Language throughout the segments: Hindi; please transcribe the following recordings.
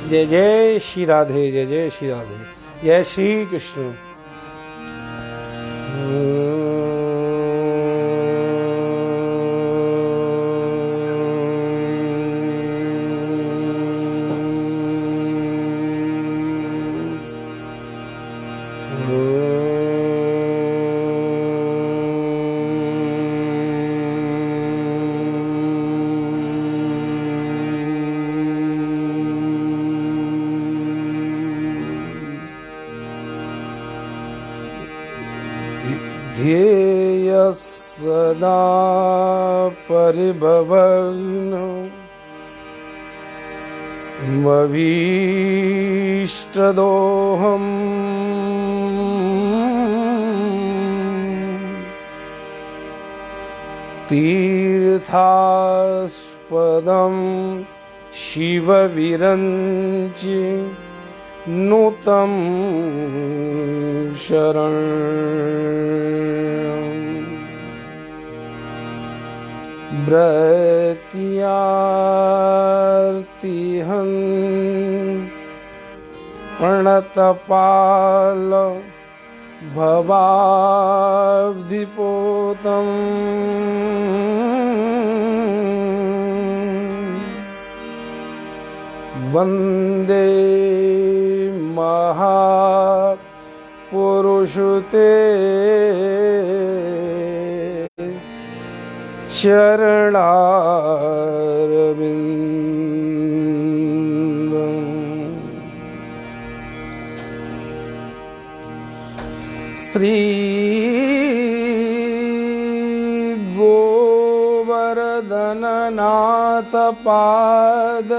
जय जय श्री राधे, जय जय श्री राधे, जय श्री कृष्ण। ध्येय सदा परिभवग्न मभीष्टदोहम् तीर्थास्पदं शिवविरञ्चि नूतं शरणं भृत्यार्तिहं प्रणतपाल भवाब्धिपोतं वन्दे महापुरुषते चरणारविन्दम्। श्री गोवर्धननाथ पादयुगलम्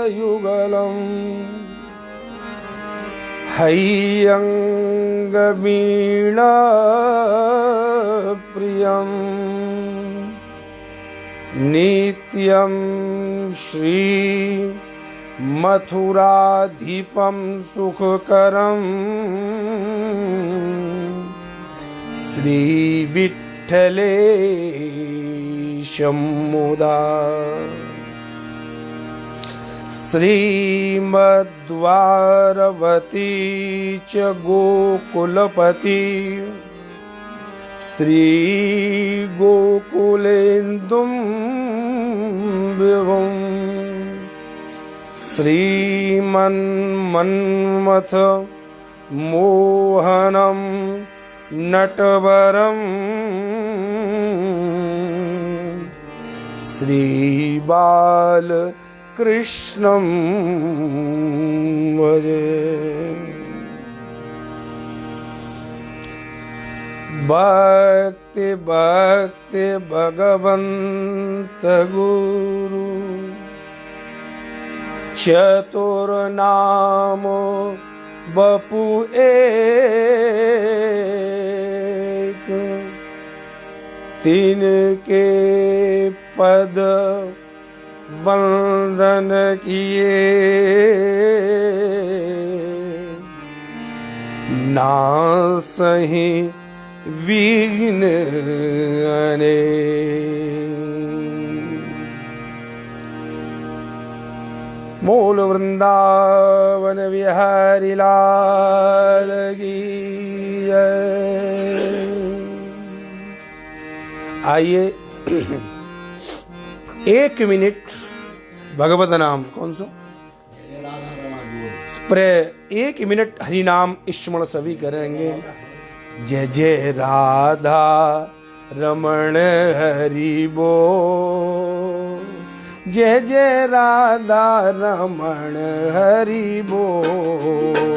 हैयंगवीणा प्रियं नित्यं श्री मथुराधिपं सुखकरं श्री विठ्ठलेशं मुदा श्रीमद्वारवती च गोकुलपति श्री गोकुलेन्दुं विभुं श्रीमन्मन्मथ मोहनं नटवरं श्रीबाल कृष्णं भजे। भक्ति भक्ति भगवंत गुरु चतुर्नाम बपु एक तिनके पद वंदन किए नासहि विघ्न अनेक। मूल वृंदावन विहारी लाल की जय। आइए 1 मिनट भगवत नाम कौन सा प्रे 1 मिनट हरि नाम स्मरण सभी करेंगे। जय जय राधा रमण हरि बोल, जय जय राधा रमण हरि बोल।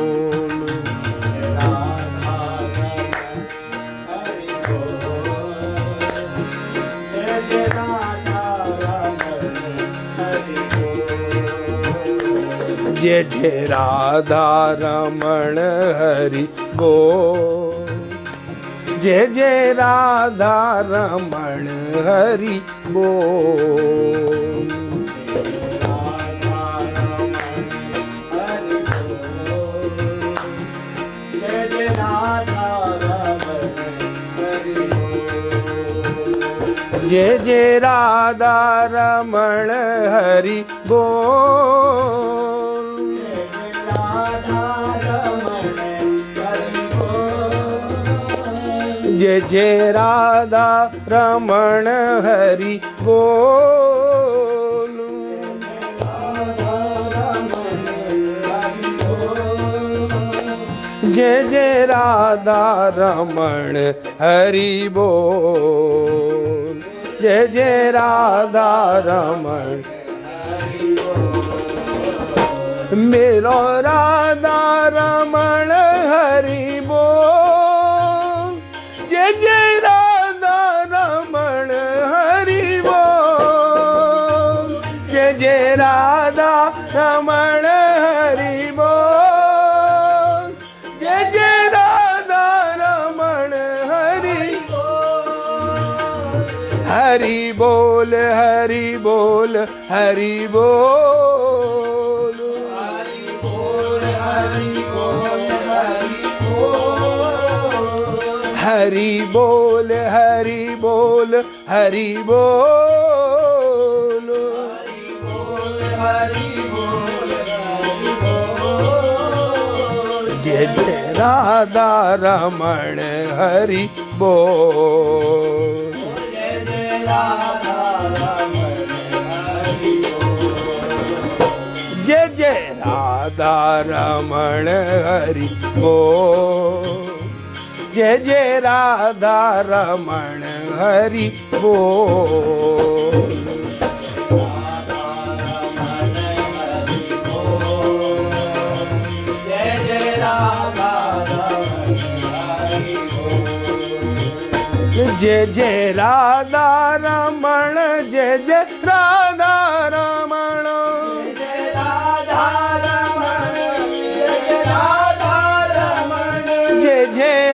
जय जय राधा रमण हरि बोल, जय जय राधा रमण हरि बोल। जय जय राधा रमण हरि बोल। जय जय राधा रमण हरि बोल। जय जय राधा रमण हरि बोल। जय जय राधा रमण मेरो राधा रमण हरि बोल। जय जय राधा रमण हरि बोल। जय जय राधा रमण हरि बोल। जय जय राधा रमण हरि बोल। हरि बोल हरि बोल हरि बोल। हरि बोल हरि बोल हरि बोल। जय जय राधा रमण हरि बोल। जय जय राधा रमण हरि बोल। जय जय राधा रमण हरि बोल। जय जय राधा रमण जय जय राधा रमण। जय जय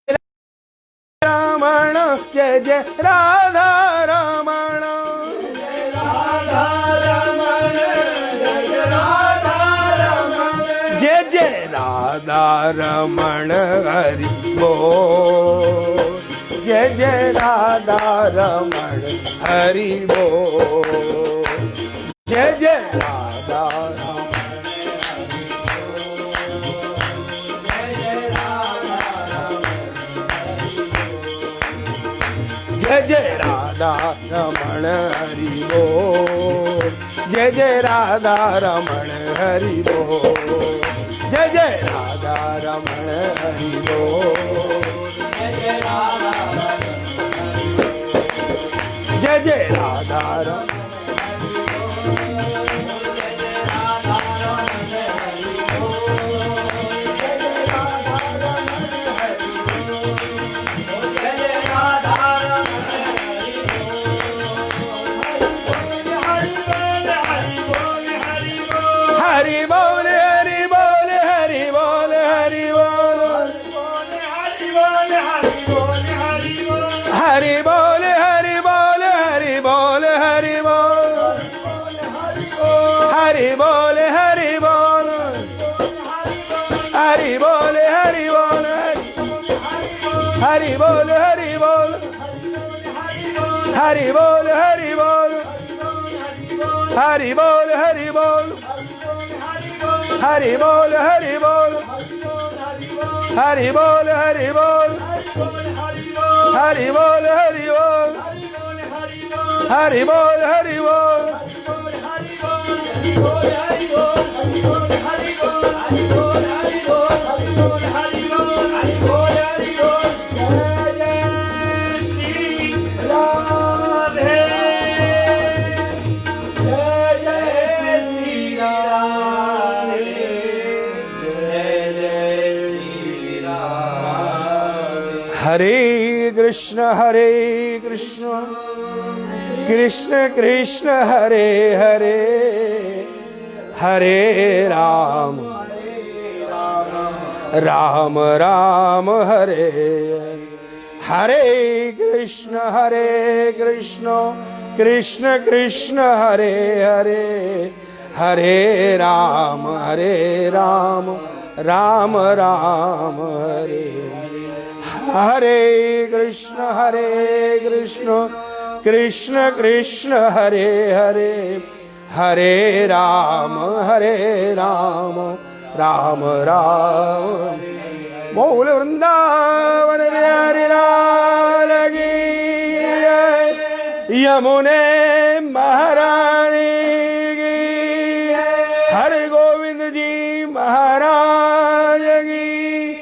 रमण जय जय राधा रमण। जय जय राधा रमण हरि बोल। जय जय राधा रमण हरि बोल। जय जय राधा जय जय राधा रमण हरि बोल। जय जय राधा रमण हरि बोल। जय जय राधा रमण हरि बोल। जय जय राधा रमण हरि बोल हरि बोल हरि बोल हरि बोल। हरि बोल हरि बोल हरि बोल हरि बोल। हरि बोल हरि बोल हरि बोल हरि बोल हरि बोल हरि बोल हरि बोल हरि बोल हरि बोल हरि बोल हरि बोल हरि बोल हरि बोल हरि बोल हरि बोल हरि बोल हरि बोल हरि बोल। हरे कृष्ण कृष्ण कृष्ण हरे हरे हरे राम राम राम हरे हरे कृष्ण कृष्ण कृष्ण हरे हरे हरे राम राम राम हरे हरे कृष्ण कृष्ण कृष्ण हरे हरे हरे राम राम राम। बोल वृंदावन बिहारी लाल यमुने महारानी की, हर गोविंद जी महाराज की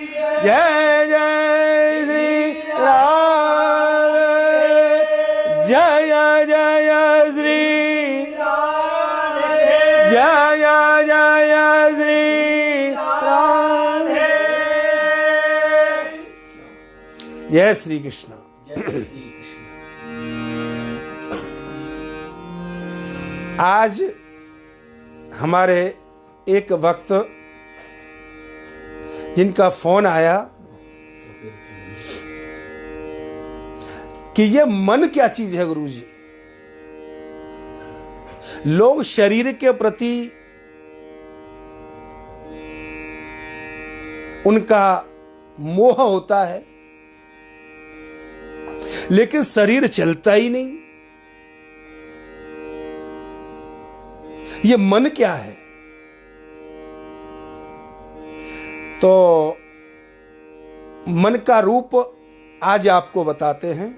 जय। जय श्री राधे, जय जय श्री राधे, जय जय श्री राधे। जय श्री कृष्ण। आज हमारे एक वक्त जिनका फोन आया कि ये मन क्या चीज है गुरुजी। लोग शरीर के प्रति उनका मोह होता है, लेकिन शरीर चलता ही नहीं। ये मन क्या है? तो मन का रूप आज आपको बताते हैं।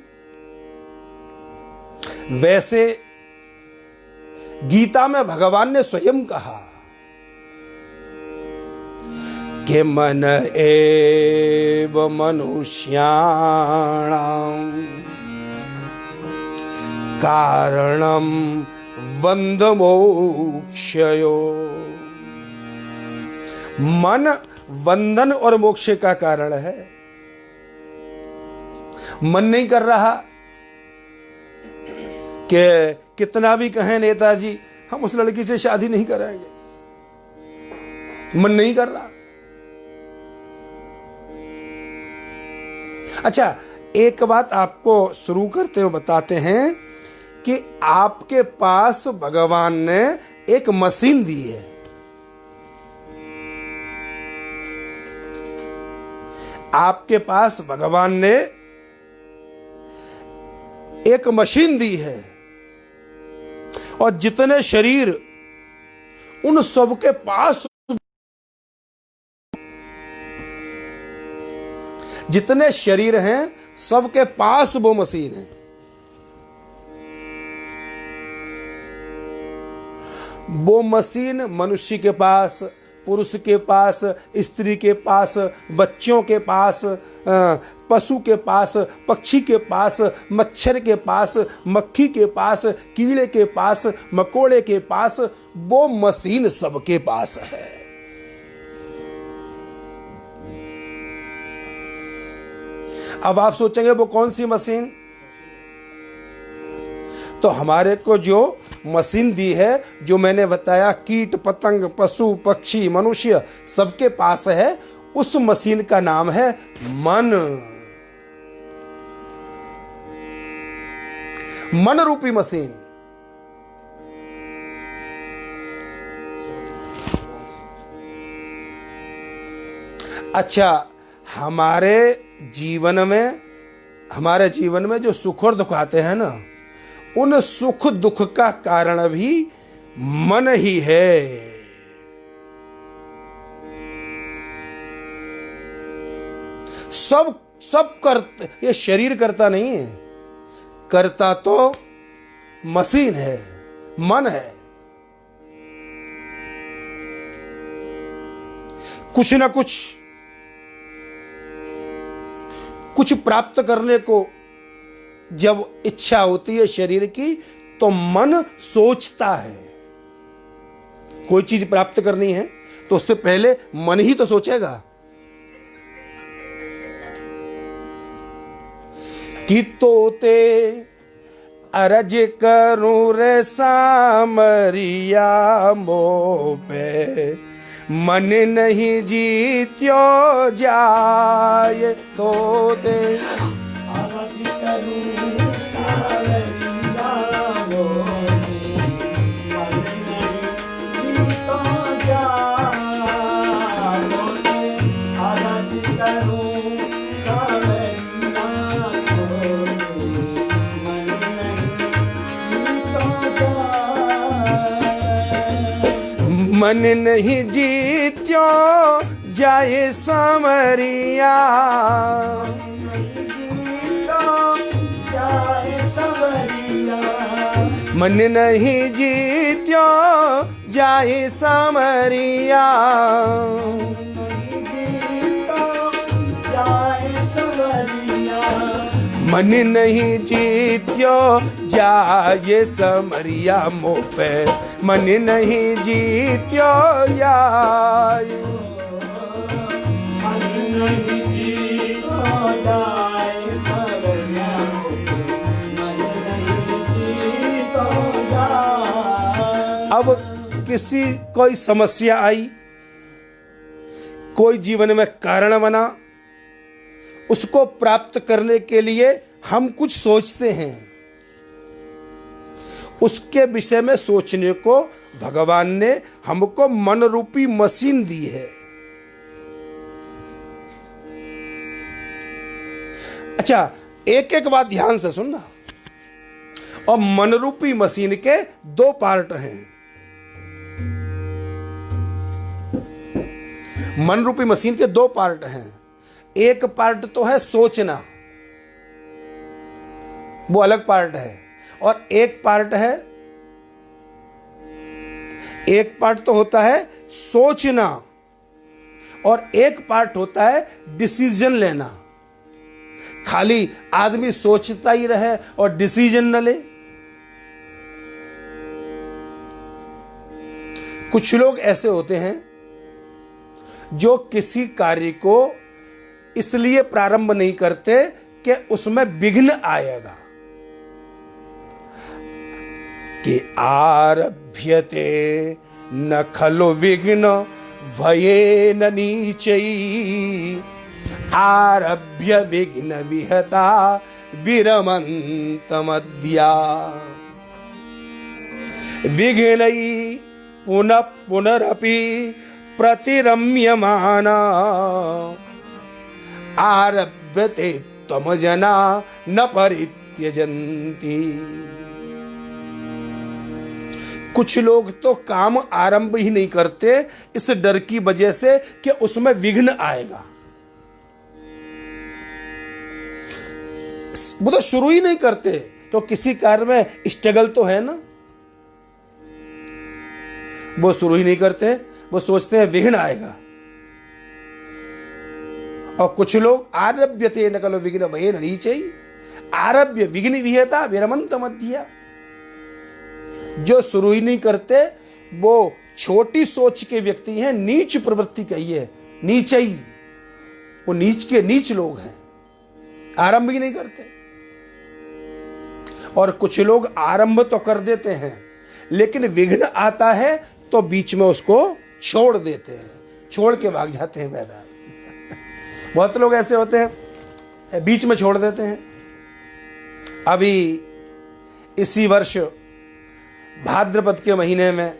वैसे गीता में भगवान ने स्वयं कहा कि मन एव मनुष्याणाम कारणम वंद मोक्षयो। मन बंधन और मोक्ष का कारण है। मन नहीं कर रहा कि कितना भी कहें नेताजी हम उस लड़की से शादी नहीं कराएंगे, मन नहीं कर रहा। अच्छा, एक बात आपको शुरू करते हुए बताते हैं कि आपके पास भगवान ने एक मशीन दी है। आपके पास भगवान ने एक मशीन दी है, और जितने शरीर उन सबके पास, जितने शरीर हैं सबके पास वो मशीन है। वो मशीन मनुष्य के पास, पुरुष के पास, स्त्री के पास, बच्चों के पास, पशु के पास, पक्षी के पास, मच्छर के पास, मक्खी के पास, कीड़े के पास, मकोड़े के पास, वो मशीन सबके पास है। अब आप सोचेंगे वो कौन सी मशीन? तो हमारे को जो मशीन दी है, जो मैंने बताया, कीट पतंग, पशु पक्षी मनुष्य सबके पास है, उस मशीन का नाम है मन। मन रूपी मशीन। अच्छा, हमारे जीवन में जो सुख और दुख आते हैं ना, उन सुख दुख का कारण भी मन ही है। सब करते, ये शरीर करता नहीं है, करता तो मशीन है, मन है। कुछ ना कुछ प्राप्त करने को जब इच्छा होती है शरीर की, तो मन सोचता है। कोई चीज प्राप्त करनी है तो उससे पहले मन ही तो सोचेगा कि तोते अरज करूं रे सामरिया मोह पे, मन नहीं जीत्यो जाए तोते। मन नहीं जीत्यो जाए सामरिया, मन नहीं जीत्यो जाए समरिया, मन नहीं जीत्यो जाए समरिया मोह पे, मन नहीं जीत्यो जाए, मन नहीं जीत्यो जाए समरिया मोह पे, मन नहीं जीत्यो जाए। अब किसी कोई समस्या आई, कोई जीवन में कारण बना, उसको प्राप्त करने के लिए हम कुछ सोचते हैं, उसके विषय में सोचने को भगवान ने हमको मन रूपी मशीन दी है। अच्छा, एक एक बात ध्यान से सुनना। और मन रूपी मशीन के दो पार्ट हैं। मन रूपी मशीन के दो पार्ट हैं। एक पार्ट तो है सोचना, वो अलग पार्ट है, और एक पार्ट तो होता है सोचना, और एक पार्ट होता है डिसीजन लेना। खाली आदमी सोचता ही रहे और डिसीजन न ले। कुछ लोग ऐसे होते हैं जो किसी कार्य को इसलिए प्रारंभ नहीं करते कि उसमें विघ्न आएगा। कि आरभ्यते न खलु विघ्न भयेन नीचैः, आरभ्य विघ्न विहता विरमन्तमद्या, विघ्नैः पुनः पुनरपि प्रतिरम्यमाना, आरभ्यते त्वम जना न परित्यजन्ति। कुछ लोग तो काम आरंभ ही नहीं करते इस डर की वजह से कि उसमें विघ्न आएगा। वो तो शुरू ही नहीं करते, तो किसी कार्य में स्ट्रगल तो है ना, वो शुरू ही नहीं करते, वो सोचते हैं विघ्न आएगा। और कुछ लोग आरभ्यते न खलु विघ्न भयेन नीचैः, आरभ्य विघ्न विहता विरमन्तमद्या, जो शुरू ही नहीं करते वो छोटी सोच के व्यक्ति हैं, नीच प्रवृत्ति कहिए, नीचैः, वो नीच के नीच लोग हैं, आरंभ ही नहीं करते। और कुछ लोग आरंभ तो कर देते हैं, लेकिन विघ्न आता है तो बीच में उसको छोड़ देते हैं, छोड़ के भाग जाते हैं मैदान। बहुत लोग ऐसे होते हैं, बीच में छोड़ देते हैं। अभी इसी वर्ष भाद्रपद के महीने में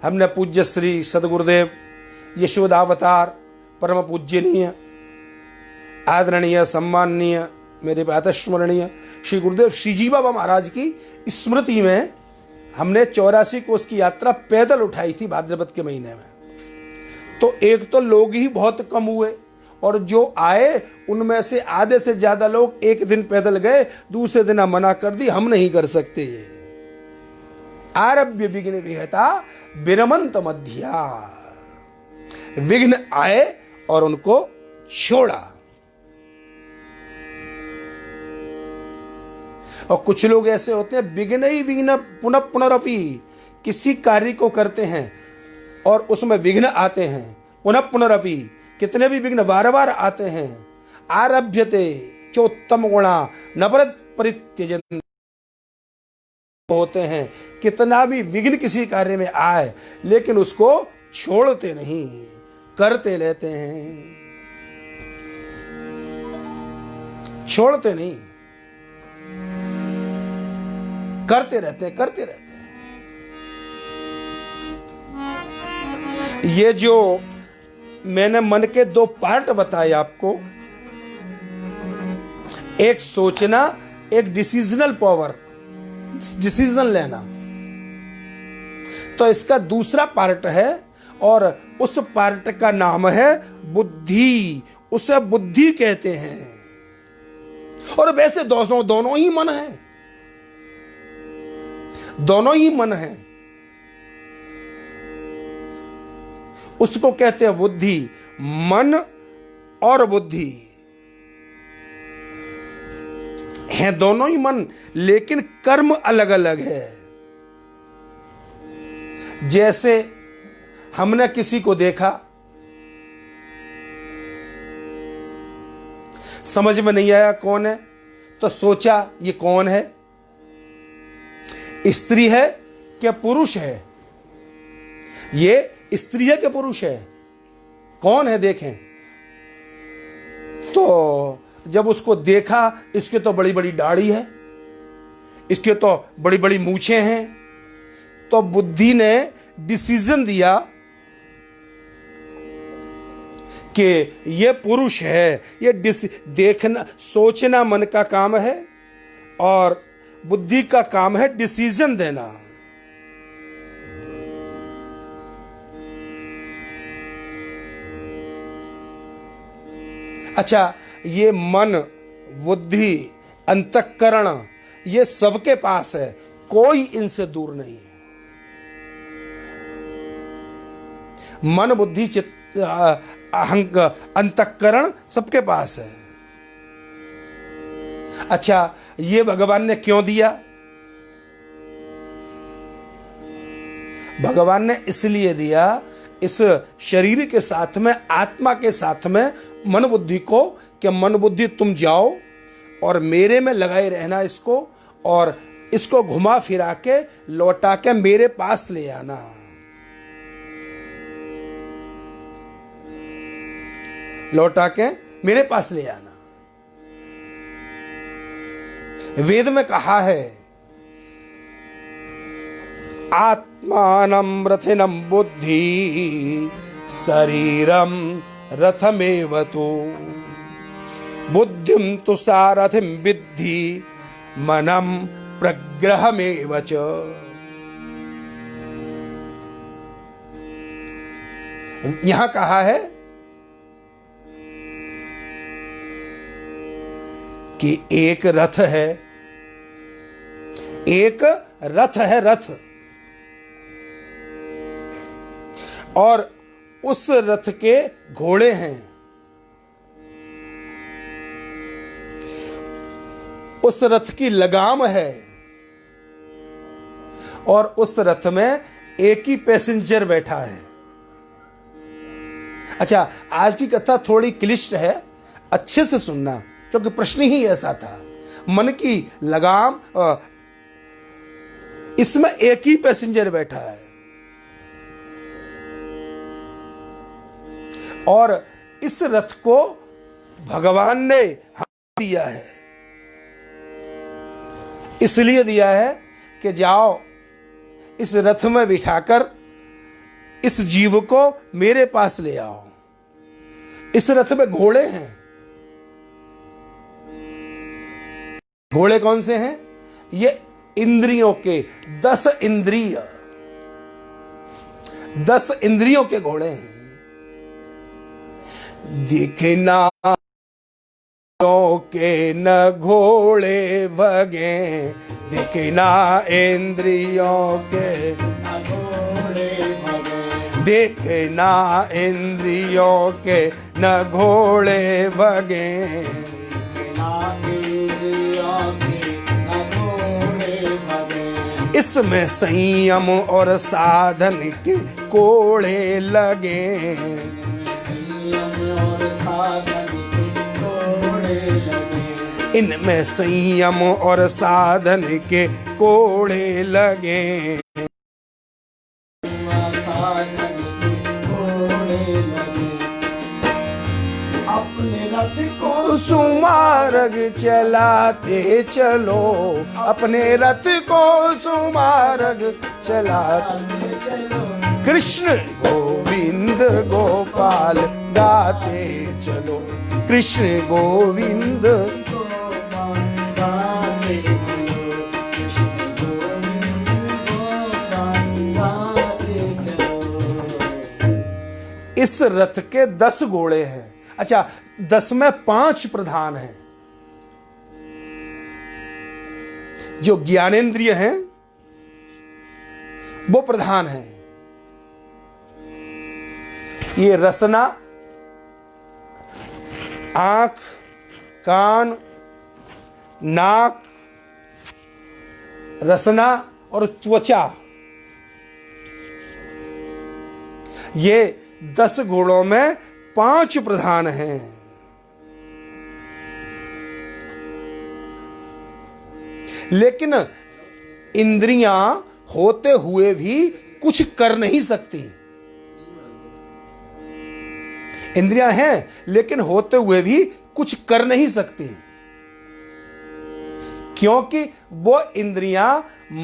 हमने पूज्य श्री सदगुरुदेव यशोदावतार परम पूज्यनीय आदरणीय सम्माननीय मेरे प्रातस्मरणीय श्री गुरुदेव श्रीजी बाबा महाराज की स्मृति में हमने 84 कोस की यात्रा पैदल उठाई थी भाद्रपद के महीने में। तो एक तो लोग ही बहुत कम हुए, और जो आए उनमें से आधे से ज्यादा लोग एक दिन पैदल गए, दूसरे दिन मना कर दी, हम नहीं कर सकते ये। आरभ्य विघ्न विहता विरमन्तमद्या, विघ्न आए और उनको छोड़ा। और कुछ लोग ऐसे होते हैं विघ्न ही विघ्न पुनः पुनरपि, किसी कार्य को करते हैं और उसमें विघ्न आते हैं, पुनः पुनरपि, कितने भी विघ्न बार बार आते हैं। आरभ्यते चोत्तम गुणा न परित्यजन्ति, होते हैं कितना भी विघ्न किसी कार्य में आए लेकिन उसको छोड़ते नहीं, करते रहते हैं, छोड़ते नहीं, करते रहते हैं, करते रहते हैं। ये जो मैंने मन के दो पार्ट बताए आपको, एक सोचना, एक डिसीजनल पावर, डिसीजन लेना, तो इसका दूसरा पार्ट है और उस पार्ट का नाम है बुद्धि। उसे बुद्धि कहते हैं। और वैसे दोनों ही मन है, दोनों ही मन है। उसको कहते हैं बुद्धि। मन और बुद्धि हैं दोनों ही मन, लेकिन कर्म अलग अलग है। जैसे हमने किसी को देखा, समझ में नहीं आया कौन है, तो सोचा ये कौन है, स्त्री है क्या पुरुष है, ये स्त्री है क्या पुरुष है, कौन है देखें। तो जब उसको देखा, इसके तो बड़ी बड़ी दाढ़ी है, इसके तो बड़ी बड़ी मूछें हैं, तो बुद्धि ने डिसीजन दिया कि ये पुरुष है। ये देखना सोचना मन का काम है और बुद्धि का काम है डिसीजन देना। अच्छा, ये मन, बुद्धि, अंतःकरण, ये सबके पास है, कोई इनसे दूर नहीं है। मन, बुद्धि, चित्त, अहंक, अंतःकरण सबके पास है। अच्छा, ये भगवान ने क्यों दिया? भगवान ने इसलिए दिया, इस शरीर के साथ में, आत्मा के साथ में मन बुद्धि को, कि मन बुद्धि तुम जाओ और मेरे में लगाए रहना इसको, और इसको घुमा फिरा के लौटा के मेरे पास ले आना। लौटा के मेरे पास ले आना। वेद में कहा है, आत्मानं रथिनं बुद्धि शरीरम रथमेव तु बुद्धिं तु सारथिं विद्धि मनम प्रग्रहमेव च। यहां कहा है कि एक रथ है, एक रथ है, रथ, और उस रथ के घोड़े हैं। उस रथ की लगाम है और उस रथ में एक ही पैसेंजर बैठा है। अच्छा, आज की कथा थोड़ी क्लिष्ट है, अच्छे से सुनना, क्योंकि प्रश्न ही ऐसा था। मन की लगाम, इसमें एक ही पैसेंजर बैठा है और इस रथ को भगवान ने दिया है। इसलिए दिया है कि जाओ इस रथ में बिठाकर इस जीव को मेरे पास ले आओ। इस रथ में घोड़े हैं। घोड़े कौन से हैं? ये इंद्रियों के 10 इंद्रिय, 10 इंद्रियों के घोड़े हैं। दिखना के न घोड़े भगे, दिखना इंद्रियों के न घोड़े भगे, देखना इंद्रियों के न घोड़े भगे, देखना इंद्रियों के न घोड़े भगे। इसमें संयम और साधन के कोड़े लगे, संयम और साधन, इनमें संयम और साधन के कोड़े लगे। अपने रथ को सुमार्ग चलाते चलो, अपने रथ को सुमार्ग चलाते चलो, कृष्ण गोविंद गोपाल गाते चलो, कृष्ण गोविंद इस रथ के 10 घोड़े हैं। अच्छा, 10 में 5 प्रधान हैं। जो ज्ञानेंद्रिय हैं वो प्रधान है। ये रसना, आंख, कान, नाक, रसना और त्वचा, ये 10 गुणों में 5 प्रधान हैं। लेकिन इंद्रियां होते हुए भी कुछ कर नहीं सकती। इंद्रियां हैं लेकिन होते हुए भी कुछ कर नहीं सकती, क्योंकि वो इंद्रियां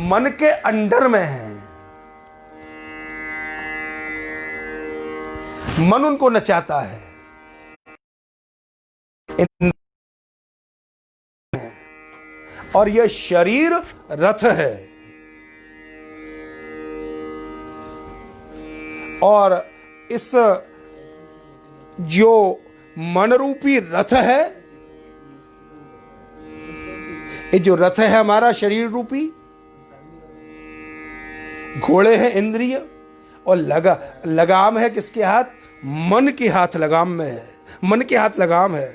मन के अंडर में हैं। मन उनको नचाता है। और यह शरीर रथ है। और इस जो मन रूपी रथ है, ये जो रथ है हमारा शरीर रूपी, घोड़े हैं इंद्रिय, और लगाम है किसके हाथ? मन के हाथ लगाम में है। मन के हाथ लगाम है।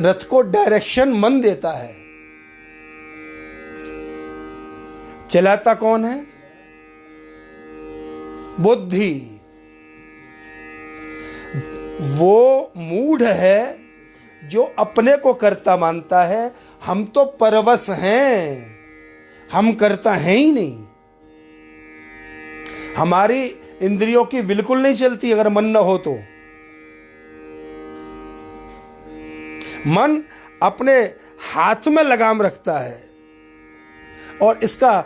रथ को डायरेक्शन मन देता है। चलाता कौन है? बुद्धि। वो मूढ़ है जो अपने को कर्ता मानता है। हम तो परवश हैं, हम कर्ता हैं ही नहीं। हमारी इंद्रियों की बिल्कुल नहीं चलती अगर मन न हो तो। मन अपने हाथ में लगाम रखता है, और इसका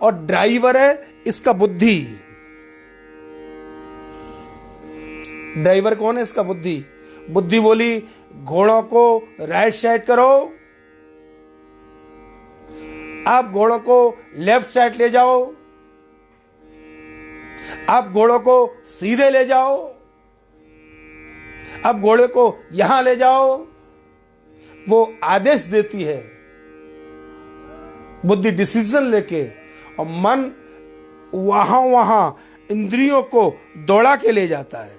और ड्राइवर है इसका बुद्धि। ड्राइवर कौन है? इसका बुद्धि। बुद्धि बोली घोड़ों को राइट साइड करो, आप घोड़ों को लेफ्ट साइड ले जाओ, आप घोड़ों को सीधे ले जाओ, आप घोड़े को यहां ले जाओ। वो आदेश देती है, बुद्धि डिसीजन लेके, और मन वहां इंद्रियों को दौड़ा के ले जाता है।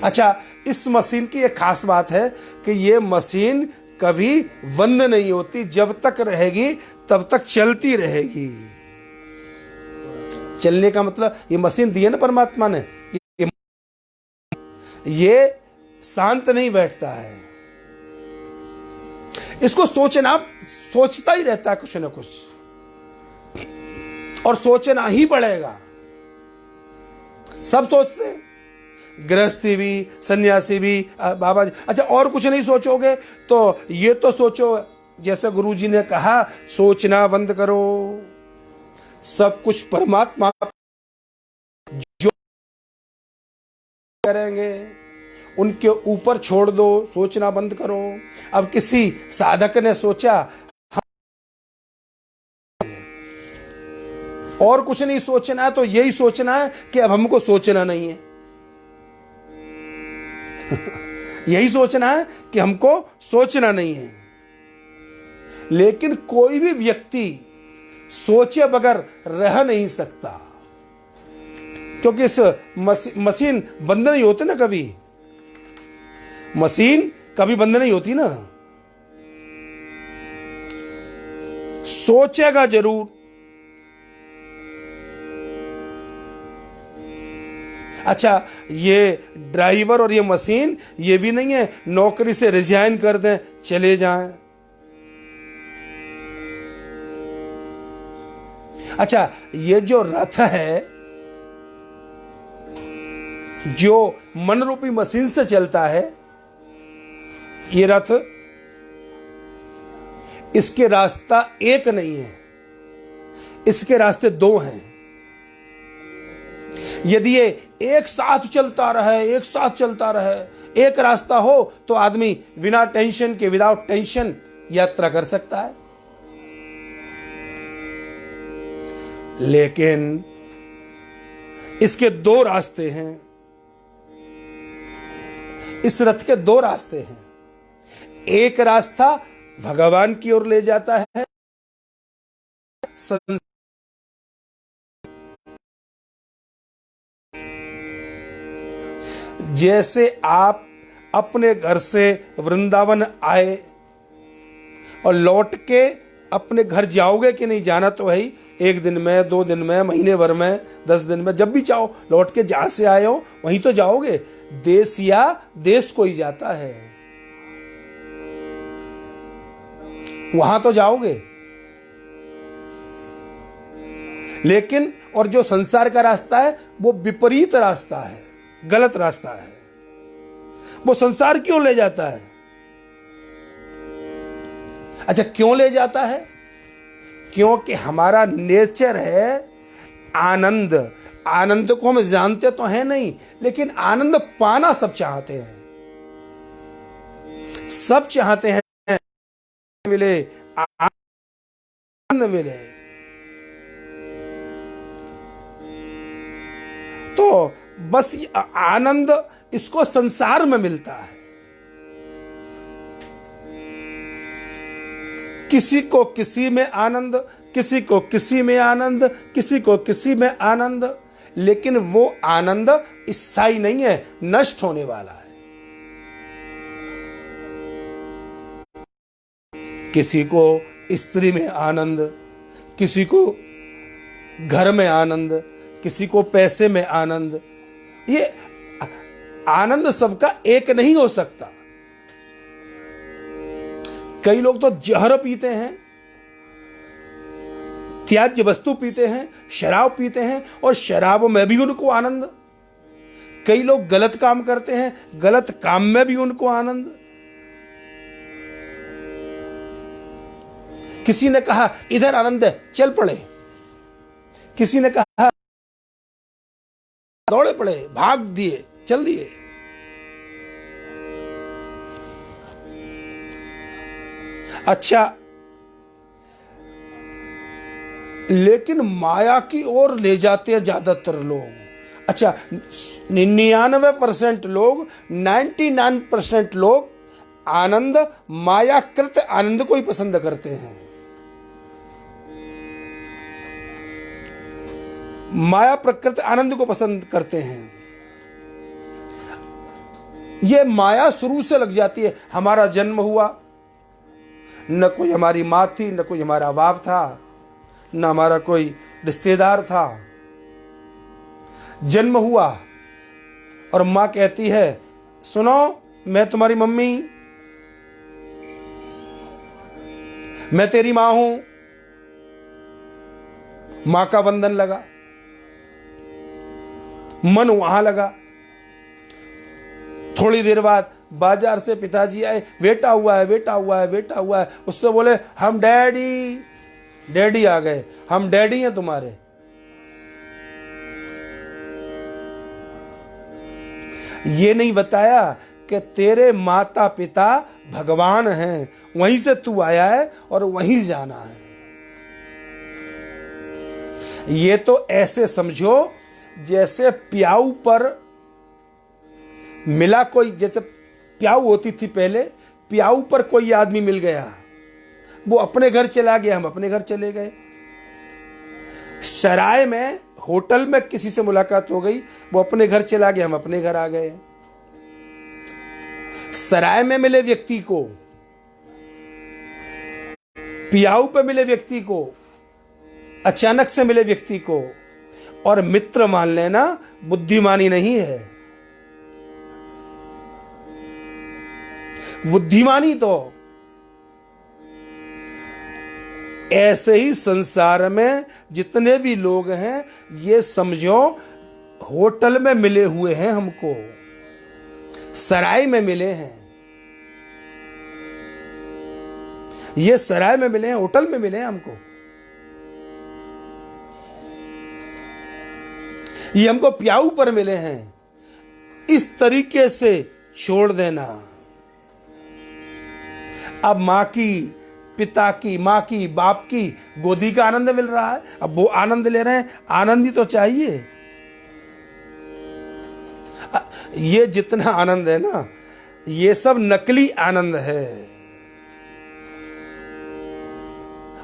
अच्छा, इस मशीन की एक खास बात है कि ये मशीन कभी बंद नहीं होती। जब तक रहेगी तब तक चलती रहेगी। चलने का मतलब, ये मशीन दी है ना परमात्मा ने, ये शांत नहीं बैठता है। इसको सोचता ही रहता है कुछ ना कुछ, और सोचना ही पड़ेगा। सब सोचते हैं, गृहस्थी भी, सन्यासी भी, बाबा जी। अच्छा, और कुछ नहीं सोचोगे तो ये तो सोचो, जैसे गुरुजी ने कहा, सोचना बंद करो। सब कुछ परमात्मा जो करेंगे उनके ऊपर छोड़ दो, सोचना बंद करो। अब किसी साधक ने सोचा और कुछ नहीं सोचना है, तो यही सोचना है कि अब हमको सोचना नहीं है। यही सोचना है कि हमको सोचना नहीं है। लेकिन कोई भी व्यक्ति सोचे बगैर रह नहीं सकता, क्योंकि इस मशीन बंद नहीं होती ना। कभी मशीन कभी बंद नहीं होती ना। सोचेगा जरूर। अच्छा, ये ड्राइवर और ये मशीन ये भी नहीं है नौकरी से रिजाइन कर दें चले जाएं। अच्छा, ये जो रथ है, जो मन रूपी मशीन से चलता है, ये रथ, इसके रास्ता एक नहीं है, इसके रास्ते 2 हैं। यदि ये एक साथ चलता रहे, एक रास्ता हो, तो आदमी बिना टेंशन के, विदाउट टेंशन यात्रा कर सकता है। लेकिन इसके दो रास्ते हैं, इस रथ के दो रास्ते हैं। एक रास्ता भगवान की ओर ले जाता है, जैसे आप अपने घर से वृंदावन आए और लौट के अपने घर जाओगे कि नहीं, जाना तो है ही, 1 दिन में, 2 दिन में, महीने भर में, 10 दिन में, जब भी चाहो लौट के जहां से आए हो वहीं तो जाओगे। देश या देश को ही जाता है, वहां तो जाओगे। लेकिन और जो संसार का रास्ता है वो विपरीत रास्ता है, गलत रास्ता है, वो संसार क्यों ले जाता है? अच्छा, क्यों ले जाता है? क्योंकि हमारा नेचर है आनंद। आनंद को हम जानते तो हैं नहीं, लेकिन आनंद पाना सब चाहते हैं, सब चाहते हैं मिले, आनंद मिले। तो बस आनंद इसको संसार में मिलता है। किसी को किसी में आनंद, किसी को किसी में आनंद, किसी को किसी में आनंद, लेकिन वो आनंद स्थायी नहीं है, नष्ट होने वाला है। किसी को स्त्री में आनंद, किसी को घर में आनंद, किसी को पैसे में आनंद। ये आनंद सबका एक नहीं हो सकता। कई लोग तो जहर पीते हैं, त्याज्य वस्तु पीते हैं, शराब पीते हैं और शराब में भी उनको आनंद। कई लोग गलत काम करते हैं, गलत काम में भी उनको आनंद। किसी ने कहा इधर आनंद है, चल पड़े। किसी ने कहा दौड़े पड़े, भाग दिए, चल दिए। अच्छा, लेकिन माया की ओर ले जाते हैं ज्यादातर लोग। अच्छा, 99% लोग, 99% लोग आनंद, मायाकृत आनंद को ही पसंद करते हैं। माया प्रकृत आनंद को पसंद करते हैं। यह माया शुरू से लग जाती है। हमारा जन्म हुआ, न कोई हमारी माँ थी, न कोई हमारा बाप था, न हमारा कोई रिश्तेदार था। जन्म हुआ और माँ कहती है सुनो, मैं तुम्हारी मम्मी, मैं तेरी माँ हूं। माँ का वंदन लगा, मन वहां लगा। थोड़ी देर बाद बाजार से पिताजी आए, बेटा हुआ है, बेटा हुआ है, बेटा हुआ है। उससे बोले हम डैडी, डैडी आ गए, हम डैडी हैं तुम्हारे। ये नहीं बताया कि तेरे माता पिता भगवान हैं, वहीं से तू आया है और वहीं जाना है। ये तो ऐसे समझो जैसे प्याऊ पर मिला कोई, जैसे प्याऊ होती थी पहले, प्याऊ पर कोई आदमी मिल गया, वो अपने घर चला गया, हम अपने घर चले गए। सराय में, होटल में किसी से मुलाकात हो गई, वो अपने घर चला गया, हम अपने घर आ गए। सराय में मिले व्यक्ति को, प्याऊ पे मिले व्यक्ति को, अचानक से मिले व्यक्ति को और मित्र मान लेना बुद्धिमानी नहीं है। बुद्धिमानी तो ऐसे ही संसार में जितने भी लोग हैं, ये समझो होटल में मिले हुए हैं हमको, सराय में मिले हैं। ये सराय में मिले हैं, होटल में मिले हैं हमको। ये हमको प्याऊ पर मिले हैं। इस तरीके से छोड़ देना। अब मां की, पिता की, मां की, बाप की गोदी का आनंद मिल रहा है, अब वो आनंद ले रहे हैं। आनंद ही तो चाहिए। ये जितना आनंद है ना, ये सब नकली आनंद है।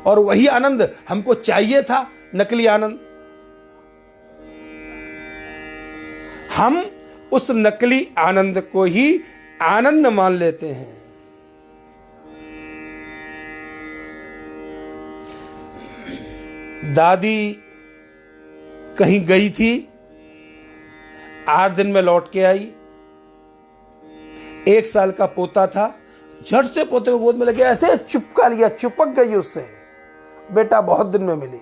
और वही आनंद हमको चाहिए था, नकली आनंद। हम उस नकली आनंद को ही आनंद मान लेते हैं। दादी कहीं गई थी, 8 दिन में लौट के आई। 1 साल का पोता था, झट से पोते को गोद में लगे, ऐसे चुपका लिया, चिपक गई उससे। बेटा बहुत दिन में मिली।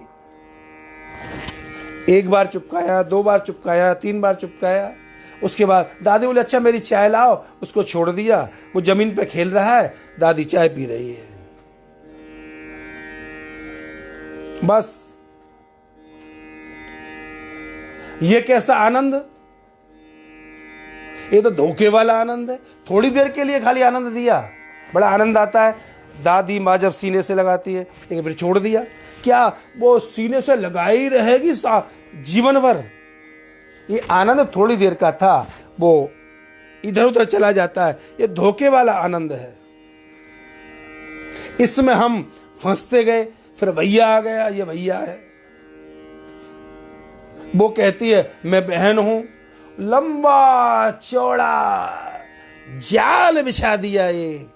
1 बार चिपकाया, 2 बार चिपकाया, 3 बार चिपकाया। उसके बाद दादी बोले अच्छा मेरी चाय लाओ। उसको छोड़ दिया, वो जमीन पे खेल रहा है, दादी चाय पी रही है। बस ये कैसा आनंद? ये तो धोखे वाला आनंद है। थोड़ी देर के लिए खाली आनंद दिया, बड़ा आनंद आता है। दादी माँ जब सीने से लगाती है, लेकिन फिर छोड़ दिया। क्या वो सीने से लगाई रहेगी जीवन भर? ये आनंद थोड़ी देर का था, वो इधर उधर चला जाता है। ये धोखे वाला आनंद है। इसमें हम फंसते गए। फिर भैया आ गया, ये भैया है, वो कहती है मैं बहन हूं। लंबा चौड़ा जाल बिछा दिया, एक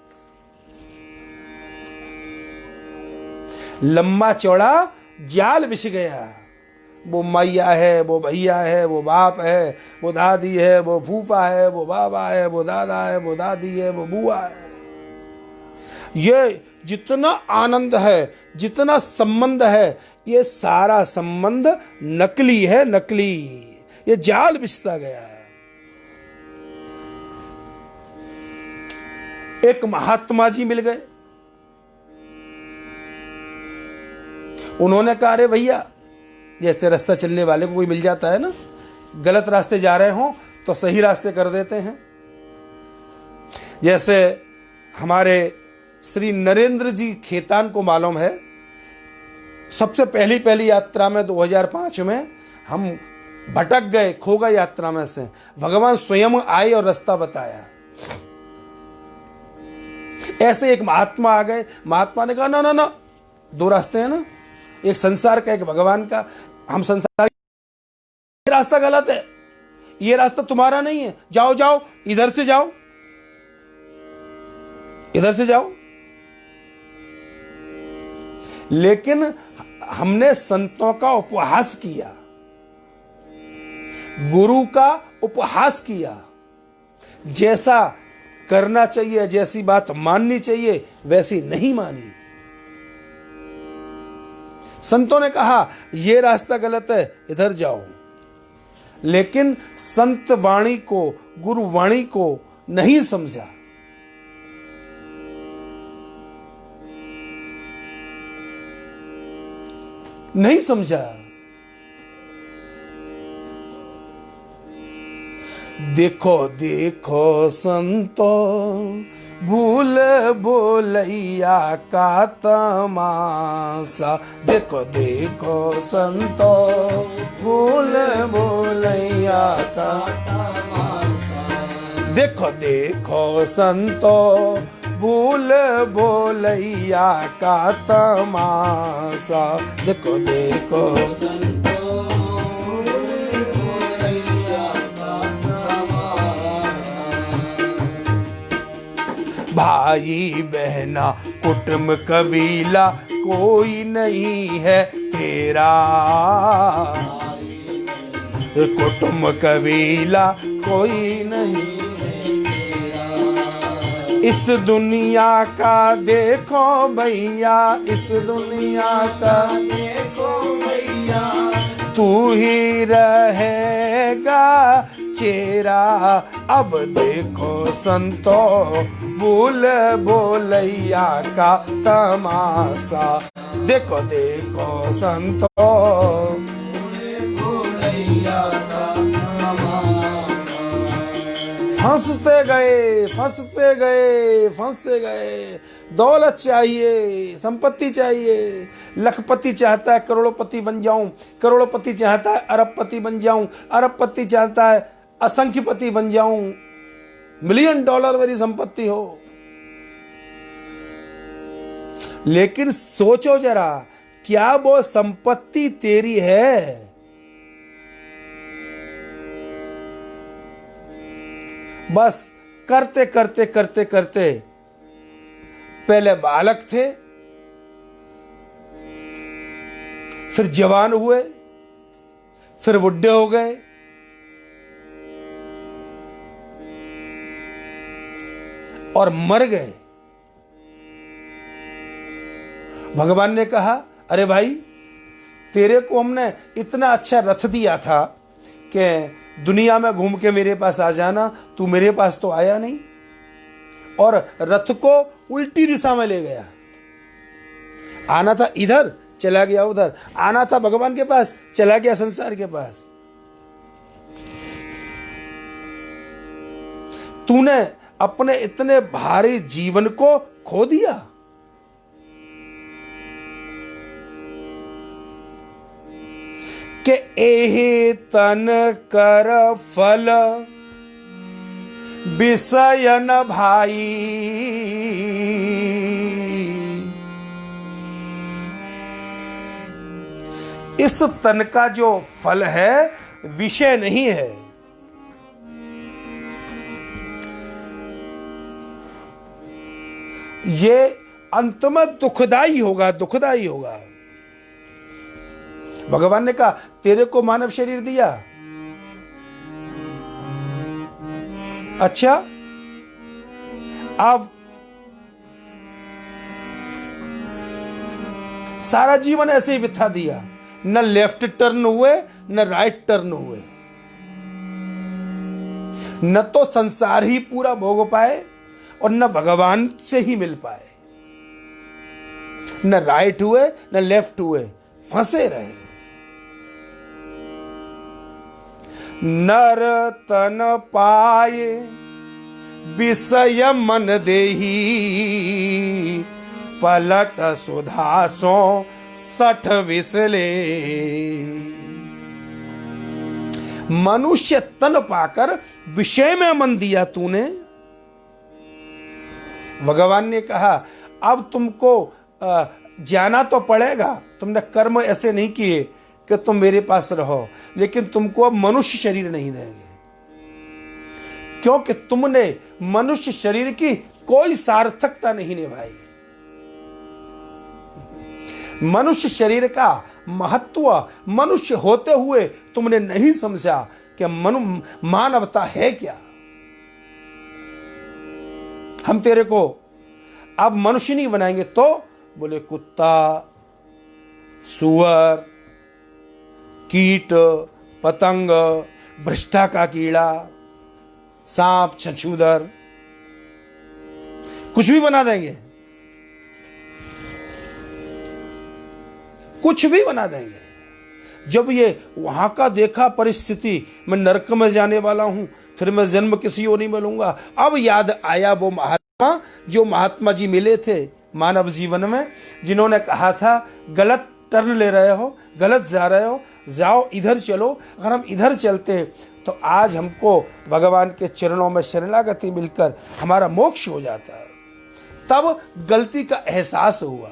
लंबा चौड़ा जाल बिछ गया। वो मैया है, वो भैया है, वो बाप है, वो दादी है, वो फूफा है, वो बाबा है, वो दादा है, वो दादी है, वो बुआ है। ये जितना आनंद है, जितना संबंध है, ये सारा संबंध नकली है, नकली। ये जाल बिछता गया है। एक महात्मा जी मिल गए। उन्होंने कहा अरे भैया, जैसे रास्ता चलने वाले को कोई मिल जाता है ना, गलत रास्ते जा रहे हो तो सही रास्ते कर देते हैं। जैसे हमारे श्री नरेंद्र जी खेतान को मालूम है, सबसे पहली यात्रा में 2005 में हम भटक गए, खो गए यात्रा में से। भगवान स्वयं आए और रास्ता बताया। ऐसे एक महात्मा आ गए। महात्मा ने कहा ना ना ना, 2 रास्ते हैं ना, एक संसार का, एक भगवान का। हम संसार, ये रास्ता गलत है, ये रास्ता तुम्हारा नहीं है, जाओ जाओ, इधर से जाओ, इधर से जाओ। लेकिन हमने संतों का उपहास किया, गुरु का उपहास किया। जैसा करना चाहिए, जैसी बात माननी चाहिए, वैसी नहीं मानी। संतों ने कहा यह रास्ता गलत है, इधर जाओ। लेकिन संत वाणी को, गुरु वाणी को नहीं समझा। नहीं समझा। देखो देखो संतो भूल बोलैया का तमाशा। देखो देखो संतो भूल बोलैया का तमाशा। देखो देखो संतो भूल बोलैया का तमाशा। देखो देखो भाई बहना कुटुंब कबीला कोई नहीं है तेरा। कुटुंब कबीला कोई नहीं इस दुनिया का। देखो भैया, इस दुनिया का देखो भैया, तू ही रहेगा चेहरा। अब देखो संतो भूल बोलैया का तमाशा। देखो देखो संतो भूल बोलैया का तमाशा। फंसते गए, फंसते गए, फंसते गए। दौलत चाहिए, संपत्ति चाहिए। लखपति चाहता है करोड़पति बन जाऊं, करोड़पति चाहता है अरबपति बन जाऊं, अरबपति चाहता है असंख्यपति बन जाऊं, $1 मिलियन मेरी संपत्ति हो। लेकिन सोचो जरा, क्या वो संपत्ति तेरी है? बस करते करते करते करते पहले बालक थे, फिर जवान हुए, फिर बुढ़े हो गए, और मर गए। भगवान ने कहा, अरे भाई, तेरे को हमने इतना अच्छा रथ दिया था कि दुनिया में घूम के मेरे पास आ जाना, तू मेरे पास तो आया नहीं, और रथ को उल्टी दिशा में ले गया। आना था इधर, चला गया उधर। आना था भगवान के पास, चला गया संसार के पास। तूने अपने इतने भारी जीवन को खो दिया। कि एहि तन कर फल विषय न भाई, इस तन का जो फल है विषय नहीं है। ये अंत में दुखदाई होगा, दुखदाई होगा। भगवान ने कहा, तेरे को मानव शरीर दिया, अच्छा, अब सारा जीवन ऐसे ही बिता दिया, न लेफ्ट टर्न हुए न राइट टर्न हुए, न तो संसार ही पूरा भोग पाए और न भगवान से ही मिल पाए, न राइट हुए न लेफ्ट हुए, फंसे रहे। नर तन पाए विषय मन देही, पलट सुधासो 60 विसले। मनुष्य तन पाकर विषय में मन दिया तूने। भगवान ने कहा, अब तुमको जाना तो पड़ेगा। तुमने कर्म ऐसे नहीं किए कि तुम मेरे पास रहो, लेकिन तुमको अब मनुष्य शरीर नहीं देंगे, क्योंकि तुमने मनुष्य शरीर की कोई सार्थकता नहीं निभाई। मनुष्य शरीर का महत्व मनुष्य होते हुए तुमने नहीं समझा कि मानवता है क्या। हम तेरे को अब मनुष्य नहीं बनाएंगे तो बोले कुत्ता, सुअर, कीट, पतंग, भ्रष्टा का कीड़ा, सांप, छछूदर, कुछ भी बना देंगे, कुछ भी बना देंगे। जब ये वहां का देखा परिस्थिति, मैं नरक में जाने वाला हूं, फिर मैं जन्म किसी और नहीं मिलूंगा। अब याद आया वो महात्मा, जो महात्मा जी मिले थे मानव जीवन में, जिन्होंने कहा था गलत टर्न ले रहे हो, गलत जा रहे हो, जाओ इधर चलो। अगर हम इधर चलते तो आज हमको भगवान के चरणों में शरणागति मिलकर हमारा मोक्ष हो जाता है। तब गलती का एहसास हुआ।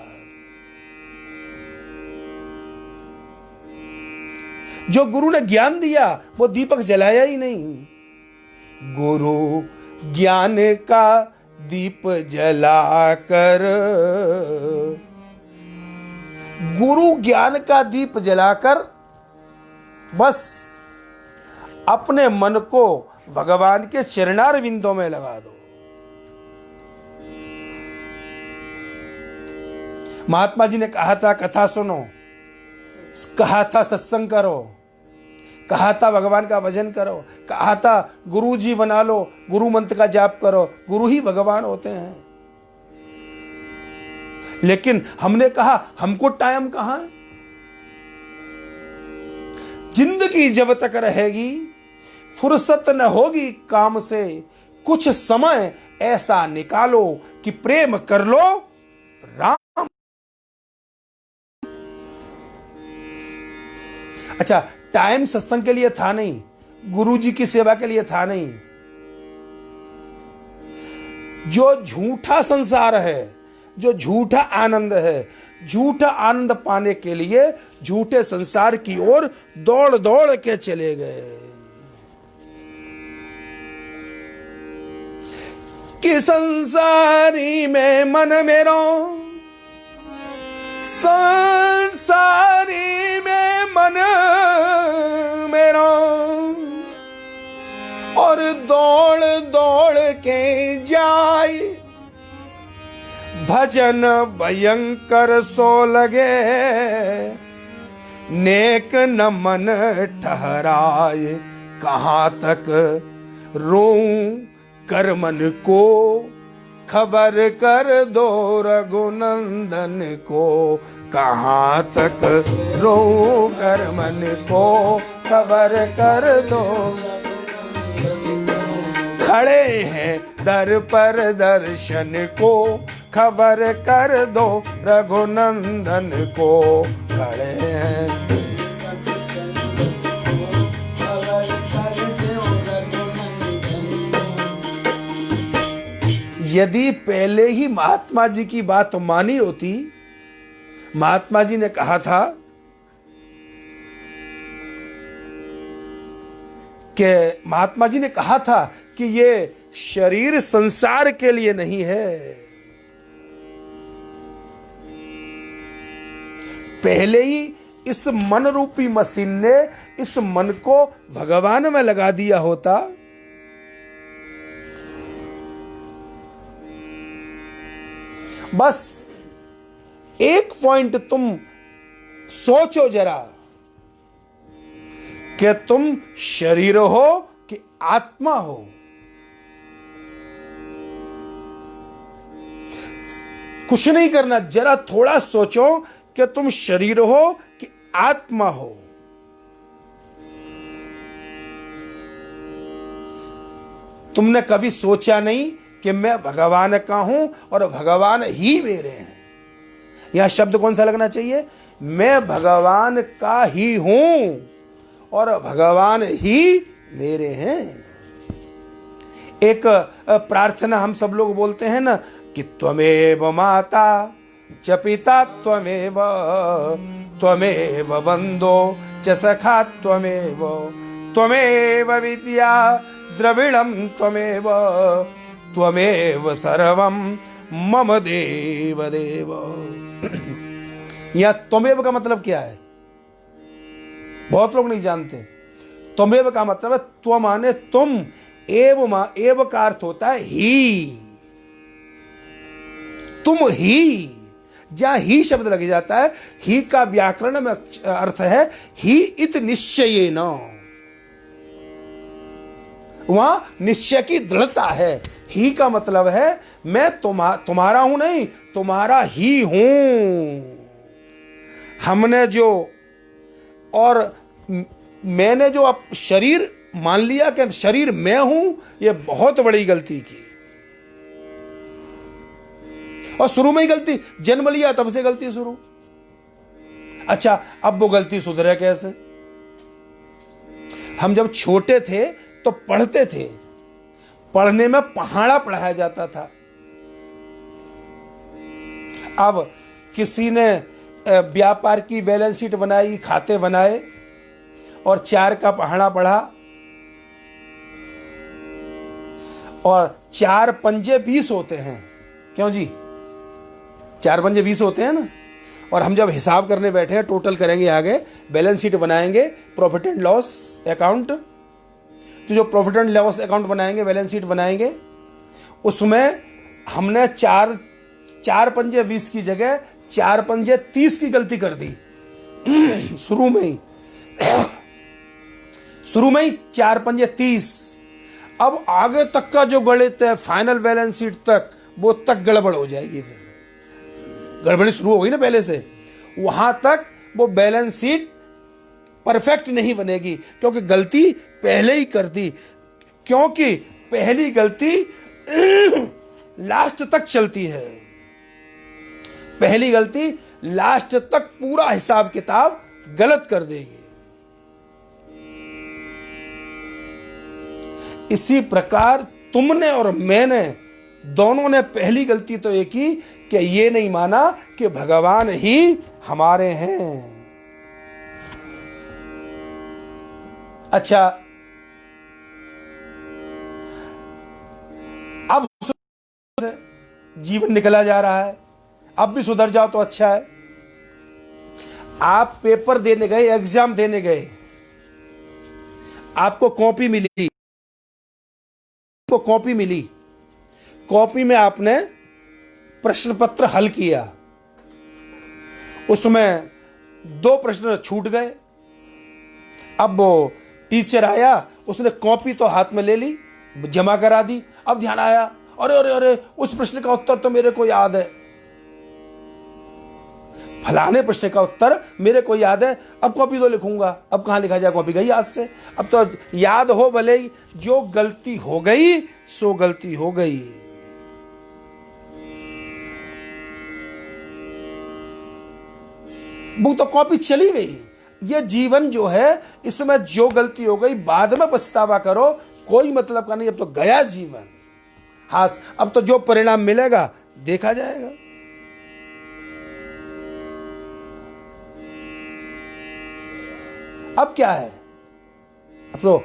जो गुरु ने ज्ञान दिया वो दीपक जलाया ही नहीं। गुरु ज्ञान का दीप जलाकर, गुरु ज्ञान का दीप जलाकर बस अपने मन को भगवान के चरणार विंदों में लगा दो। महात्मा जी ने कहा था कथा सुनो, कहा था सत्संग करो, कहा था भगवान का भजन करो, कहा था गुरु जी बना लो, गुरु मंत्र का जाप करो, गुरु ही भगवान होते हैं। लेकिन हमने कहा हमको टाइम कहां है। जिंदगी जब तक रहेगी फुर्सत न होगी काम से, कुछ समय ऐसा निकालो कि प्रेम कर लो राम। अच्छा, टाइम सत्संग के लिए था नहीं, गुरु जी की सेवा के लिए था नहीं। जो झूठा संसार है, जो झूठा आनंद है, झूठा आनंद पाने के लिए झूठे संसार की ओर दौड़ दौड़ के चले गए। कि संसारी में मन मेरो, संसारी में मन मेरो, और दौड़ दौड़ के जाए भजन भयंकर सो लगे, नेक न मन ठहराए। कहाँ तक रोऊं कर मन को, खबर कर दो रघुनंदन को। कहाँ तक रोऊं कर मन को, खबर कर दो। खड़े हैं दर पर दर्शन को, खबर कर दो रघुनंदन को। खड़े हैं यदि पहले ही महात्मा जी की बात मानी होती, महात्मा जी ने कहा था कि महात्मा जी ने कहा था कि ये शरीर संसार के लिए नहीं है। पहले ही इस मन रूपी मशीन ने इस मन को भगवान में लगा दिया होता, बस एक पॉइंट तुम सोचो जरा कि तुम शरीर हो कि आत्मा हो। कुछ नहीं करना, जरा थोड़ा सोचो कि तुम शरीर हो कि आत्मा हो। तुमने कभी सोचा नहीं कि मैं भगवान का हूं और भगवान ही मेरे हैं। यहां शब्द कौन सा लगना चाहिए? मैं भगवान का ही हूं और भगवान ही मेरे हैं। एक प्रार्थना हम सब लोग बोलते हैं ना कि त्वमेव माता च पिता त्वमेव, त्वमेव वंदो च सखा त्वमेव, त्वमेव विद्या द्रविणम त्वमेव, त्वमेव सर्वम मम देव देव। यह त्वमेव का मतलब क्या है? बहुत लोग नहीं जानते। त्वमेव का मतलब है त्व माने तुम, एव का अर्थ होता है ही, तुम ही। जहां ही शब्द लग जाता है, ही का व्याकरण में अर्थ है ही इत निश्चयेन, वहां निश्चय की दृढ़ता है। ही का मतलब है मैं तुम्हारा हूं नहीं, तुम्हारा ही हूं। हमने जो और मैंने जो अब शरीर मान लिया कि शरीर मैं हूं, यह बहुत बड़ी गलती की। और शुरू में ही गलती, जन्म लिया तब से गलती शुरू। अच्छा, अब वो गलती सुधरे कैसे? हम जब छोटे थे तो पढ़ते थे, पढ़ने में पहाड़ा पढ़ाया जाता था। अब किसी ने व्यापार की बैलेंस शीट बनाई, खाते बनाए और 4 का पहाड़ा पढ़ा, और 4 पंजे 20 होते हैं। क्यों जी? 4 पंजे 20 होते हैं ना। और हम जब हिसाब करने बैठे हैं, टोटल करेंगे, आगे बैलेंस शीट बनाएंगे, प्रॉफिट एंड लॉस अकाउंट, तो जो प्रॉफिट एंड लॉस अकाउंट बनाएंगे, बैलेंस शीट बनाएंगे, उसमें हमने 4 पंजे 20 की जगह 4 पंजे 30 की गलती कर दी। शुरू में ही 4 पंजे 30। अब आगे तक का जो गणित है, फाइनल बैलेंस शीट तक, वो तक गड़बड़ हो जाएगी। फिर गड़बड़ी शुरू हो गई ना पहले से, वहां तक वो बैलेंस शीट परफेक्ट नहीं बनेगी, क्योंकि गलती पहले ही कर दी। क्योंकि पहली गलती लास्ट तक चलती है। पहली गलती लास्ट तक पूरा हिसाब किताब गलत कर देगी। इसी प्रकार तुमने और मैंने दोनों ने पहली गलती तो ये की कि ये नहीं माना कि भगवान ही हमारे हैं। अच्छा, अब जीवन निकला जा रहा है, अब भी सुधर जाओ तो अच्छा है। आप पेपर देने गए, एग्जाम देने गए, आपको कॉपी मिली, कॉपी में आपने प्रश्न पत्र हल किया, उसमें 2 प्रश्न छूट गए। अब वो टीचर आया, उसने कॉपी तो हाथ में ले ली, जमा करा दी। अब ध्यान आया, अरे अरे अरे, उस प्रश्न का उत्तर तो मेरे को याद है, फलाने प्रश्न का उत्तर मेरे को याद है, अब कॉपी तो लिखूंगा। अब कहां लिखा जाए, कॉपी गई याद से। अब तो याद हो भले ही, जो गलती हो गई सो गलती हो गई। वो तो कॉपी चली गई। ये जीवन जो है, इसमें जो गलती हो गई बाद में पछतावा करो, कोई मतलब का नहीं। अब तो गया जीवन। हाँ, अब तो जो परिणाम मिलेगा देखा जाएगा। अब क्या है, अब तो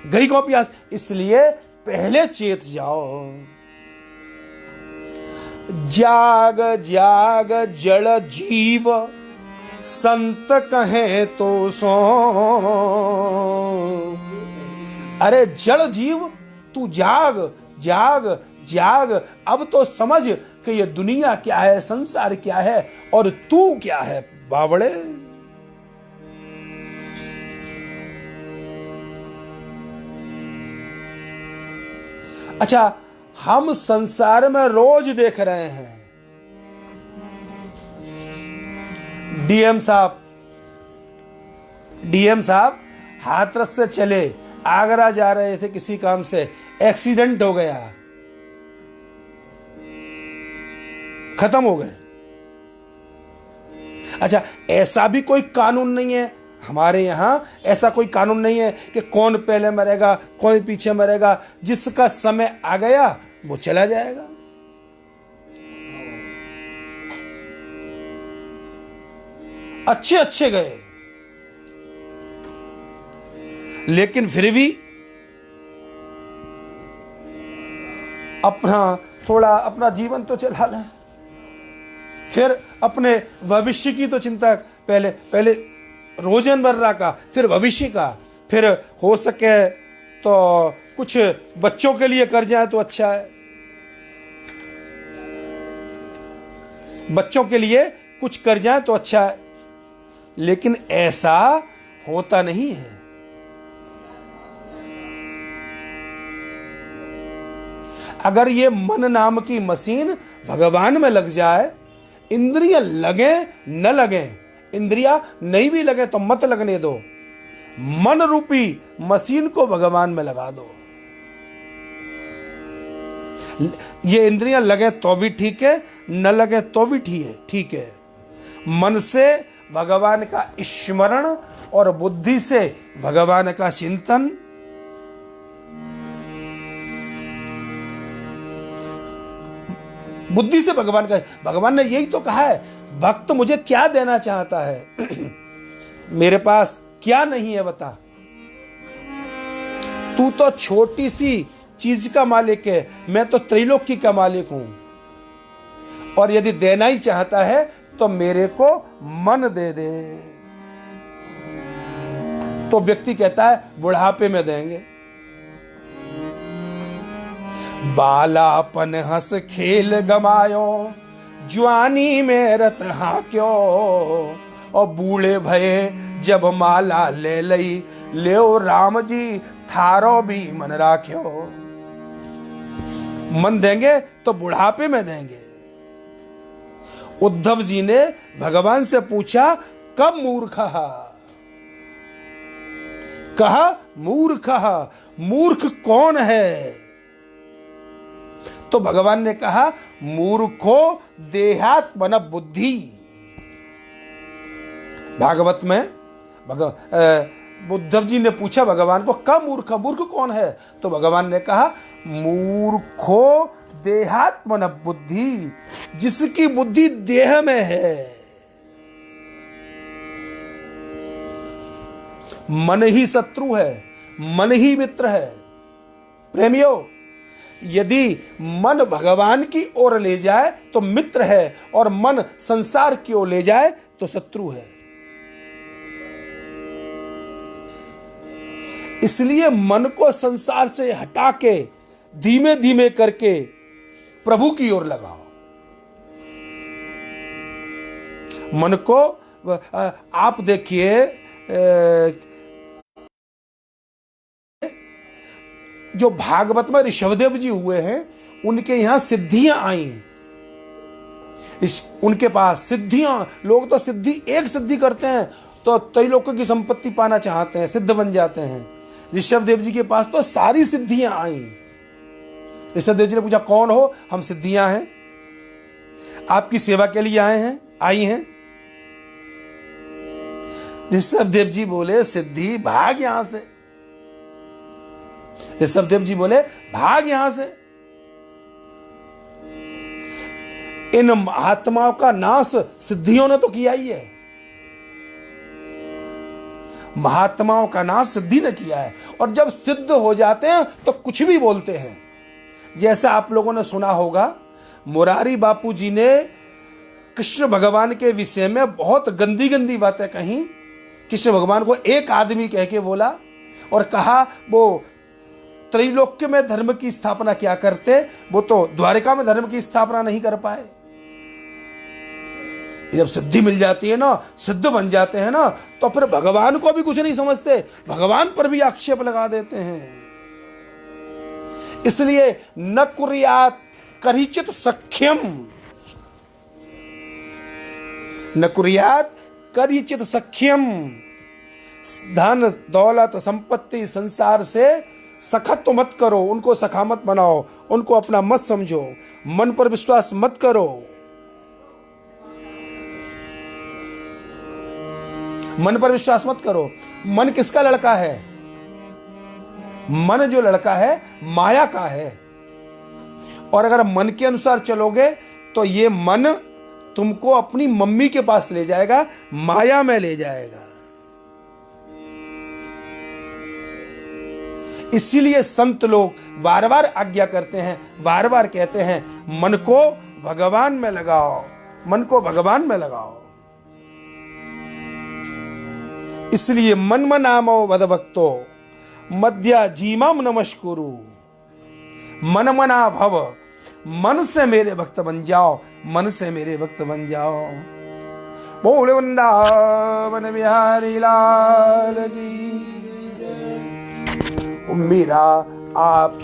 गई कॉपी। इसलिए पहले चेत जाओ। जाग जाग जड़ जीव, संत कहे तो सो। अरे जड़ जीव, तू जाग जाग जाग। अब तो समझ कि ये दुनिया क्या है, संसार क्या है और तू क्या है बावड़े। अच्छा, हम संसार में रोज देख रहे हैं, डीएम साहब हाथरस से चले, आगरा जा रहे थे किसी काम से, एक्सीडेंट हो गया, खत्म हो गए। अच्छा, ऐसा भी कोई कानून नहीं है हमारे यहां, ऐसा कोई कानून नहीं है कि कौन पहले मरेगा कौन पीछे मरेगा। जिसका समय आ गया वो चला जाएगा। अच्छे अच्छे गए, लेकिन फिर भी अपना जीवन तो चला लें, फिर अपने भविष्य की तो चिंता, पहले रोजमर्रा का, फिर भविष्य का, फिर हो सके तो कुछ बच्चों के लिए कर जाए तो अच्छा है, बच्चों के लिए कुछ कर जाए तो अच्छा है। लेकिन ऐसा होता नहीं है। अगर ये मन नाम की मशीन भगवान में लग जाए, इंद्रियां लगे न लगे, इंद्रियां नहीं भी लगे तो मत लगने दो, मन रूपी मशीन को भगवान में लगा दो। ये इंद्रियां लगे तो भी ठीक है, न लगे तो भी ठीक है। मन से भगवान का स्मरण और बुद्धि से भगवान का चिंतन। बुद्धि से भगवान ने यही तो कहा है, भक्त मुझे क्या देना चाहता है मेरे पास क्या नहीं है बता। तू तो छोटी सी चीज का मालिक है, मैं तो त्रैलोक्य का मालिक हूं, और यदि देना ही चाहता है तो मेरे को मन दे दे। तो व्यक्ति कहता है बुढ़ापे में देंगे। बालापन हंस खेल गमायो, ज्वानी में रत हाक्यो, और बूढ़े भये जब माला ले लई, ले राम जी थारो भी मन राख्यो। मन देंगे तो बुढ़ापे में देंगे। उद्धव जी ने भगवान से पूछा कब मूर्खा, कहा मूर्खा, मूर्ख कौन है? तो भगवान ने कहा मूर्खो देहात्मन बुद्धि। भागवत में उद्धव जी ने पूछा भगवान को, कब मूर्ख, मूर्ख कौन है? तो भगवान ने कहा, मूर्खो देहात्मन बुद्धि, जिसकी बुद्धि देह में है। मन ही शत्रु है, मन ही मित्र है। प्रेमियों, यदि मन भगवान की ओर ले जाए तो मित्र है, और मन संसार की ओर ले जाए तो शत्रु है। इसलिए मन को संसार से हटा के धीमे धीमे करके प्रभु की ओर लगाओ। मन को आप देखिए, जो भागवत में ऋषभदेव जी हुए हैं, उनके यहां सिद्धियां आई। उनके पास सिद्धियां, लोग तो सिद्धि, एक सिद्धि करते हैं तो त्रैलोक्य की संपत्ति पाना चाहते हैं, सिद्ध बन जाते हैं। ऋषभदेव जी के पास तो सारी सिद्धियां आई। ऋषभदेव जी ने पूछा, कौन हो? हम सिद्धियां हैं, आपकी सेवा के लिए आए हैं, आई हैं। ऋषभदेव जी बोले, सिद्धि भाग यहां से। ऋषभदेव जी बोले, भाग यहां से। इन महात्माओं का नाश सिद्धियों ने तो किया ही है। महात्माओं का नाश सिद्धि ने किया है। और जब सिद्ध हो जाते हैं तो कुछ भी बोलते हैं। जैसा आप लोगों ने सुना होगा, मुरारी बापू जी ने कृष्ण भगवान के विषय में बहुत गंदी गंदी बातें कही। कृष्ण भगवान को एक आदमी कह के बोला और कहा वो त्रैलोक्य में धर्म की स्थापना क्या करते, वो तो द्वारिका में धर्म की स्थापना नहीं कर पाए। जब सिद्धि मिल जाती है ना, सिद्ध बन जाते हैं ना, तो फिर भगवान को भी कुछ नहीं समझते, भगवान पर भी आक्षेप लगा देते हैं। इसलिए न कुर्यात करिचित सख्यम, न कुर्यात करिचित सख्यम। धन दौलत संपत्ति संसार से सखत तो मत करो, उनको सखा मत बनाओ, उनको अपना मत समझो, मन पर विश्वास मत करो। मन पर विश्वास मत करो। मन किसका लड़का है? मन जो लड़का है माया का है। और अगर मन के अनुसार चलोगे तो ये मन तुमको अपनी मम्मी के पास ले जाएगा, माया में ले जाएगा। इसीलिए संत लोग बार बार आज्ञा करते हैं, बार बार कहते हैं, मन को भगवान में लगाओ, मन को भगवान में लगाओ। इसलिए मन मनामो वदभक्तो मध्या जीमाम नमस्कुरु। मन मना भव, मन से मेरे भक्त बन जाओ, मन से मेरे भक्त बन जाओ। बोल वृंदावन बिहारी लाल की। मेरा आप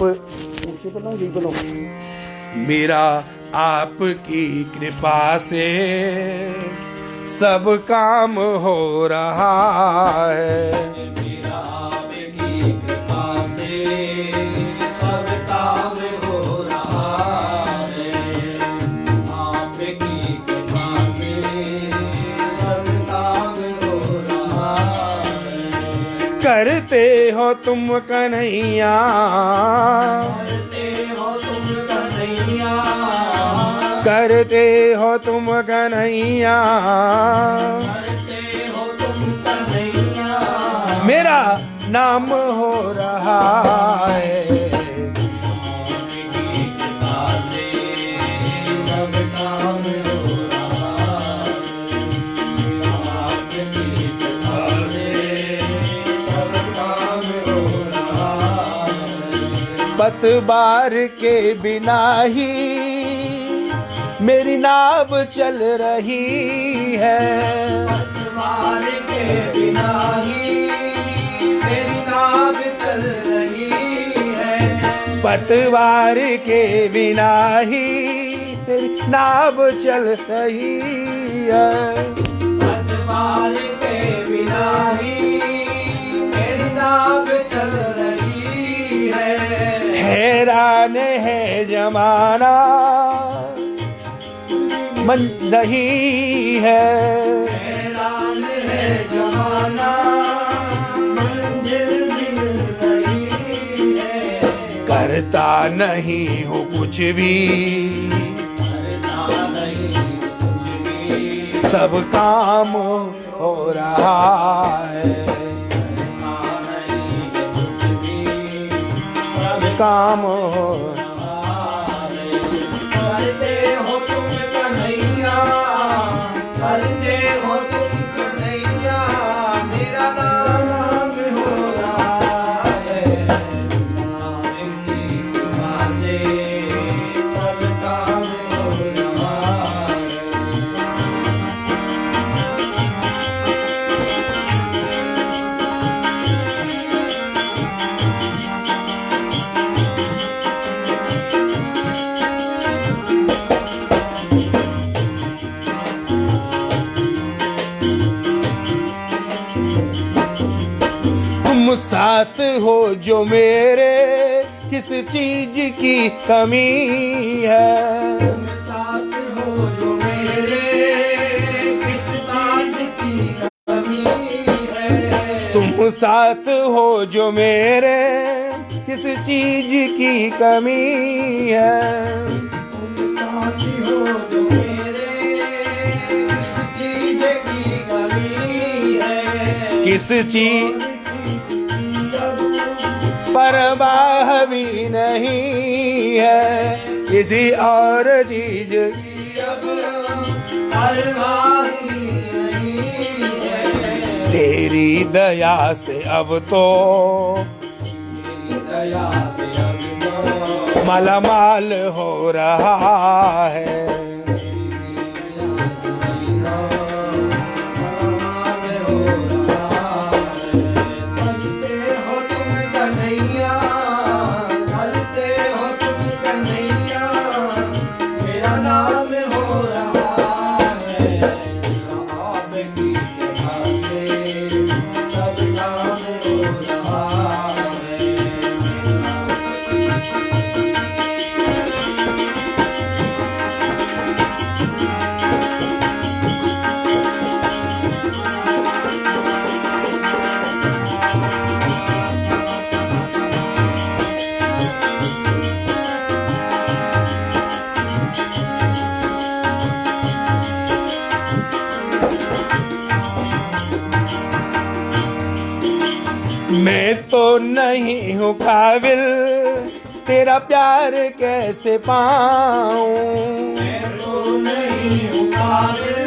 मेरा आपकी कृपा से सब काम हो रहा है। मेरा आपकी कृपा से सब काम हो रहा है। आपकी कृपा से सब काम हो रहा है। करते हो तुम कन्हैया, करते हो तुम कन्हैया, करते हो तुम कन्हैया, करते हो तुम कन्हैया। मेरा नाम हो रहा है। आपकी कृपा से सब काम हो रहा है। आपकी कृपा से सब काम हो रहा है। पतवार के बिना ही मेरी नाव चल रही है। पतवार के बिना ही मेरी नाव चल रही है। पतवार के बिना ही मेरी नाव चल रही है। पतवार के बिना ही मेरी नाव चल रही है। हैरान है जमाना मन रही है। हैरान है जमाना मन करता नहीं हूँ कुछ भी, सब काम हो रहा है, सब काम हो करते हो तुम कन्हैया, करते हो तुम कन्हैया, मेरा नाम हो रहा है। नाम की कृपा से सब काम हो रहा है। तुम साथ हो जो मेरे, किस चीज की कमी है। तुम साथ हो जो मेरे, किस बात की कमी है। तुम साथ हो जो मेरे, किस चीज की कमी है। तुम साथ हो जो मेरे, किस चीज की कमी है। किस चीज परवाह भी नहीं है, किसी और चीज अब परवाह नहीं है। तेरी दया से अब तो दया से अब तो मालामाल हो रहा है। मैं तो नहीं हूँ काबिल, तेरा प्यार कैसे पाऊं। मैं तो नहीं हूँ काबिल,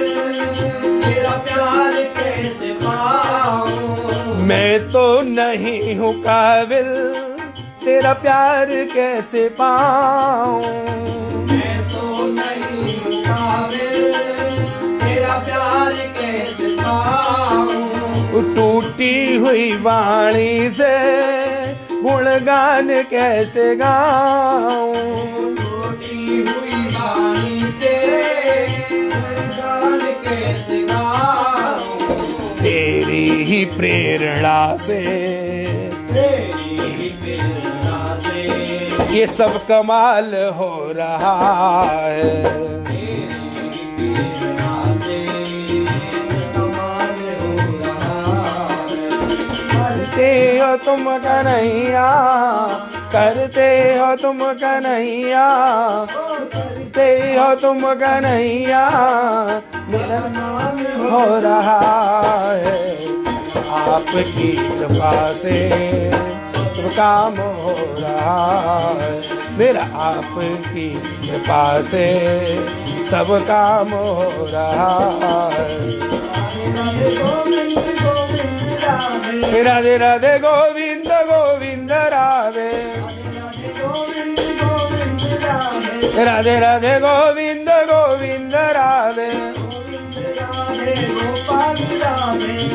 तेरा प्यार कैसे पाऊं। मैं तो नहीं हूँ काबिल, तेरा प्यार कैसे पाऊं। मैं तो नहीं हूँ काबिल, तेरा प्यार कैसे पाऊं। टूटी हुई वाणी से गुणगान कैसे गाऊं। टूटी हुई वाणी से गुणगान कैसे गाऊं। तेरी ही प्रेरणा से, तेरी ही प्रेरणा से ये सब कमाल हो रहा है। करते हो तुम कन्हैया, करते हो तुम कन्हैया, करते हो तुम कन्हैया, मेरा नाम हो रहा है। आपकी कृपा से सब काम हो रहा है, मेरा आपकी कृपा से सब काम हो रहा है। राधे राधे गोविंद गोविंद राधे, राधे राधे गोविंद गोविंद राधे,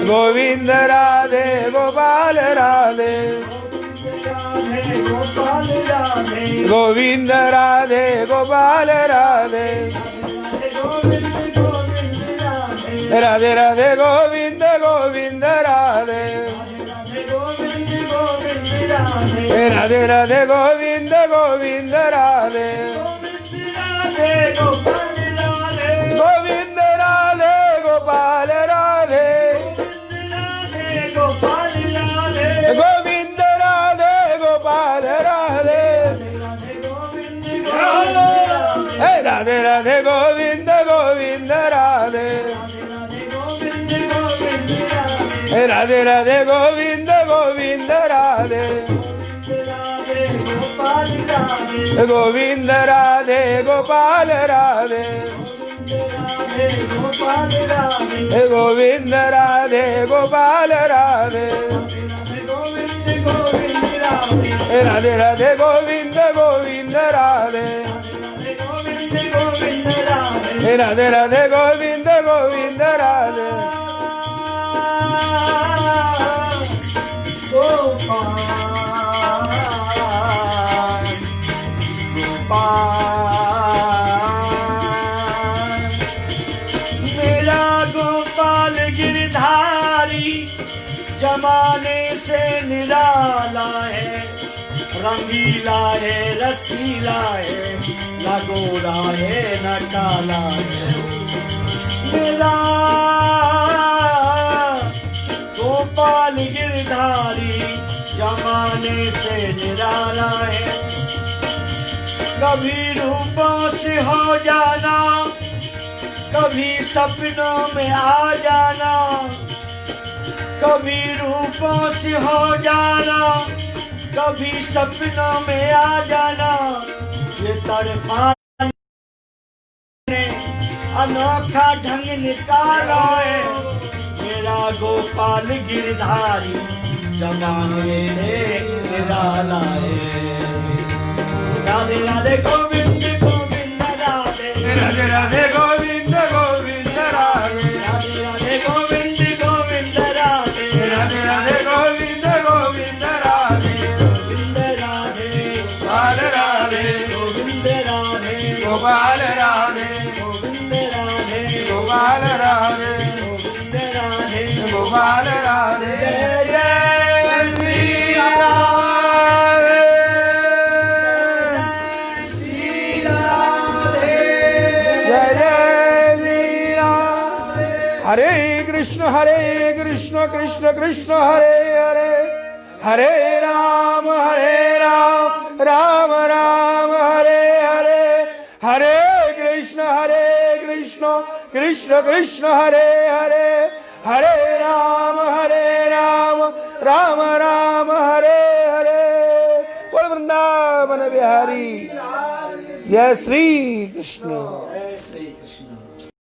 गोविंद राधे गोपाल राधे, गोविंद राधे गोपाल राधे, राधे राधे गोविंद गोविंद राधे, राधे राधे गोविंद गोविंद राधे, गोविंद राधे गोपाल राधे, गोविंद राधे गोपाल राधे, राधे राधे गोविंद गोविंद राधे राधे राधे गोविंद गोविंद राधे गोविंद राधे गोपाल राधे गोविंद राधे गोपाल राधे राधे राधे गोविंद गोविंद राधे राधे राधे गोविंद गोविंद राधे मेरा गोपाल गिरधारी जमाने से निराला है, रंगीला है रसीला है, न गोरा है न काला है। मेरा गोपाल गिरधारी जमाने से निराला है, कभी रूपों से हो जाना, कभी सपनों में आ जाना, कभी रूपों से हो जाना, कभी सपनों में आ जाना। ये तड़पाने ने अनोखा ढंग निकाला है, मेरा गोपाल गिरधारी जमाने से निराला है। राधे राधे गोविंद गोविंद राधे राधे राधे गोविंद गोविंद राधे राधे राधे गोविंद गोविंद राधे राधे राधे गोविंद गोविंद राधे गोविंद राधे गोपाल राधे गोविंद राधे गोपाल राधे गोविंद राधे गोपाल राधे गोविंद राधे गोपाल राधे जय जय श्री राधे श्री राधे जय जय श्री राधे हरे कृष्ण कृष्ण कृष्ण हरे हरे हरे राम राम राम हरे हरे हरे कृष्ण कृष्ण कृष्ण हरे हरे हरे राम राम राम हरे हरे बोल वृंदावन बिहारी जय श्री कृष्ण। जय श्री कृष्ण।